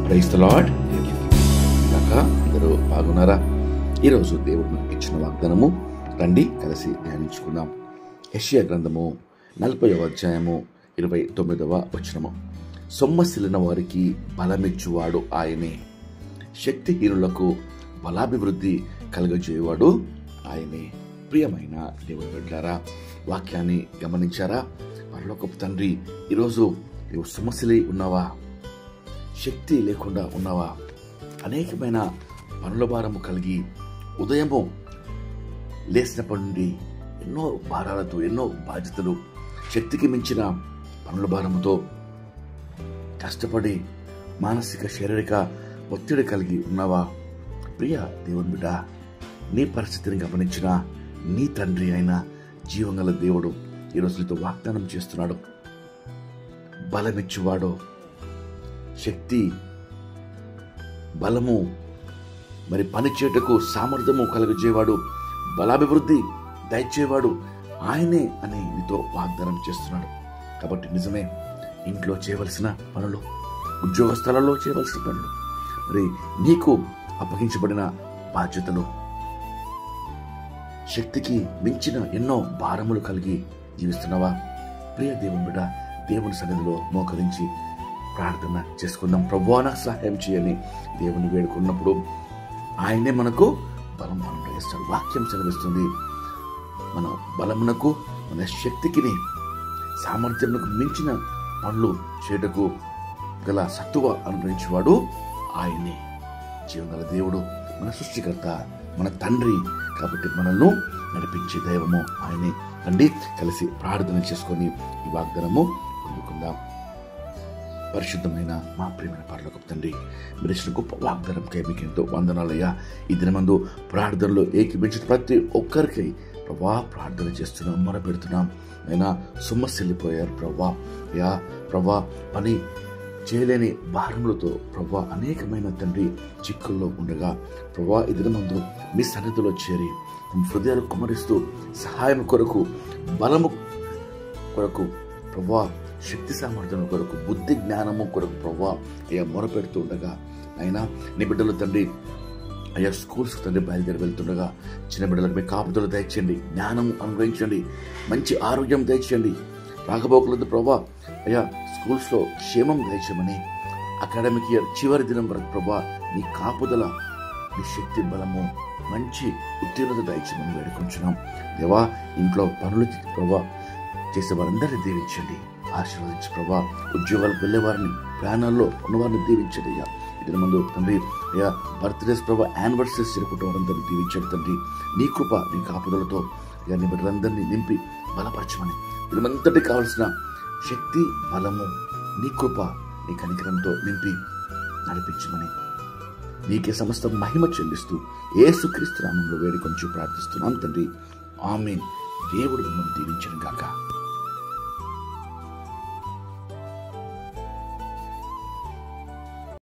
Praise the lord. అందరూ బాగున్నారా? ఈరోజు దేవుడు మనకి ఇచ్చిన వాగ్దానము రండి కలిసి ధ్యానించుకుందాం. యెషయా గ్రంథము 40వ అధ్యాయము 29వ వచనము. సొమ్మసిల్లిన వారికి బలమిచ్చువాడు ఆయనే, శక్తిహీనులకు బలాభివృద్ధి కలుగజేయవాడు ఆయనే. ప్రియమైన దేవుని బిడ్డలారా, వాక్యాన్ని గమనించారా? పరలోకపు తండ్రి, ఈరోజు నీవు సొమ్మసిల్లి ఉన్నావా? శక్తి లేకుండా ఉన్నావా? అనేకమైన పనుల భారము కలిగి ఉదయము లేచినప్పటి నుండి ఎన్నో భారాలతో, ఎన్నో బాధ్యతలు, శక్తికి మించిన పనుల భారముతో కష్టపడి మానసిక శారీరక ఒత్తిడి కలిగి ఉన్నావా? ప్రియ దేవుని బిడ్డ, నీ పరిస్థితిని గమనించిన నీ తండ్రి అయిన జీవంగల దేవుడు ఈరోజు నీతో వాగ్దానం చేస్తున్నాడు. బలమిచ్చువాడు, శక్తి, బలము, మరి పనిచేయటకు సామర్థ్యము కలుగజేవాడు, బలాభివృద్ధి దయచేవాడు ఆయనే అని నీతో వాగ్దానం చేస్తున్నాడు. కాబట్టి నిజమే, ఇంట్లో చేయవలసిన పనులు, ఉద్యోగ స్థలాల్లో చేయవలసిన పనులు, మరి నీకు అప్పగించబడిన బాధ్యతలు, శక్తికి మించిన ఎన్నో భారములు కలిగి జీవిస్తున్నావా? ప్రియ దేవుని బిడ్డ, దేవుని సన్నిధిలో మోకరించి ప్రార్థన చేసుకుందాం. ప్రభువా, నాకు సహాయం చేయని దేవుని వేడుకున్నప్పుడు ఆయనే మనకు బలం అనుగ్రహిస్తాడు. వాక్యం సెలవిస్తుంది, మన బలమునకు, మన శక్తికి, సామర్థ్యమునకు మించిన పనులు చేయటకు గల సత్తువ అనుగ్రహించేవాడు ఆయనే. జీవగల దేవుడు, మన సృష్టికర్త, మన తండ్రి. కాబట్టి మనల్ని నడిపించే దైవము ఆయనే. రండి కలిసి ప్రార్థన చేసుకొని ఈ వాగ్దానము పొందుకుందాం. పరిశుద్ధమైన మా ప్రియమైన పరలోకపు తండ్రి, మీరు ఇచ్చిన గొప్ప వాగ్దానంకై మీకు ఎంతో వందనాలయ్యా. ఈ దినమందు ప్రార్థనలో ఏకీభించిన ప్రతి ఒక్కరికి ప్రభా ప్రార్థన చేస్తున్నాం, మొరపెడుతున్నాం. అయినా సొమ్మసిల్లిపోయారు ప్రభా. యా ప్రభా, పని చేయలేని భారములతో ప్రభా అనేకమైన తండ్రి చిక్కుల్లో ఉండగా ప్రభా ఈ దినమందు మీ సన్నిధిలో చేరి హృదయాలు కుమరిస్తూ సహాయం కొరకు, బలము కొరకు ప్రభా, శక్తి సామర్థ్యం కొరకు, బుద్ధి జ్ఞానము కొరకు ప్రభా అయ్యా మొరపెడుతూ ఉండగా, అయినా నీ బిడ్డలు తండ్రి అయ్యా స్కూల్స్ తండ్రి బయలుదేరి వెళ్తుండగా చిన్న బిడ్డలకు మీ కాపుదలు దయచేయండి, జ్ఞానం అనుగ్రహించండి, మంచి ఆరోగ్యం దయచేయండి. రాకపోకలతో ప్రభా అయ్యా స్కూల్స్లో క్షేమం దయచేయమని, అకాడమిక్ ఇయర్ చివరి దినం వరకు ప్రభా నీ కాపుదల, నీ శక్తి, బలము, మంచి ఉత్తీర్ణత దయచేయమని వేడుకుంటున్నాం. దేవా, ఇంట్లో పనులు ప్రభా చేసే వారందరినీ దీవించండి, ఆశీర్వదించి ప్రభా. ఉద్యోగాలకు వెళ్ళే వారిని, ప్రయాణాల్లో ఉన్నవారిని దీవించండి అయ్యా. ఇదిన ముందు తండ్రి అయ్యా బర్త్డేస్ ప్రభా, యానివర్సరీస్ జరుపుకుంటే వారందరినీ దీవించండి తండ్రి. నీ కృప, నీ కాపుదలతో అయ్యా నీ బిడ్డలందరినీ నింపి బలపరచమని, ఇదంతటి కావలసిన శక్తి, బలము, నీ కృప, నీ కనికరంతో నింపి నడిపించమని నీకే సమస్త మహిమ చెల్లిస్తూ యేసుక్రీస్తు నామములో వేడుకొంచి ప్రార్థిస్తున్నాం తండ్రి. ఆమేన్. దేవుడు మిమ్మల్ని దీవించను గాక.